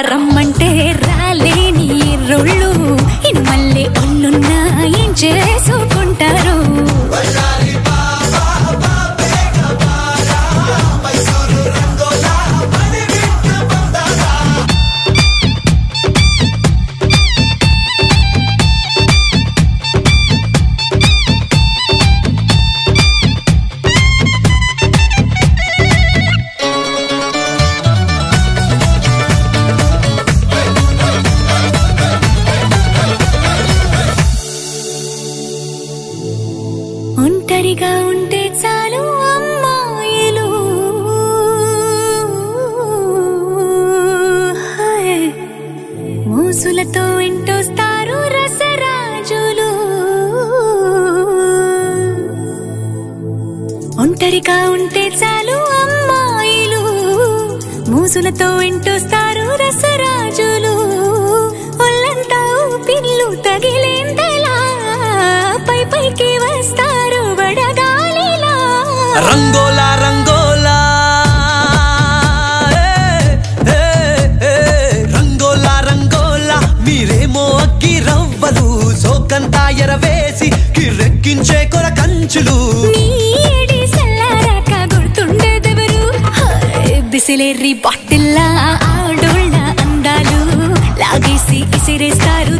రమ్మంటే రాలేని రోళ్ళు ఇను మళ్ళీ ఒళ్ళున్నా ఏం చేసుకుంటారు ఒంటరిగా ఉంటే చాలు అమ్మాయిలు మూసులతో ఇంటొస్తారు రసరాజులు ఒంటరిగా ఉంటే చాలు అమ్మాయిలు మూసులతో ఇంటొస్తారు రసరాజులు ఒళ్ళంతా పిల్లు తగిలేంతలా పై పైకి వస్తారు వడగాలిలా రంగోలా రంగోలా రంగోలా రంగోలా మీరేమో అగ్గి రవ్వలు సోకంతా ఎరవేసి కిర్రెక్కించే కొర కంచులు నీడి సల్లారాక గుర్తుండేదెవరు బిసిలేరి బాటిల్లా ఆడోళ్ళ అందాలు లాగేసి ఇసిరేస్తారు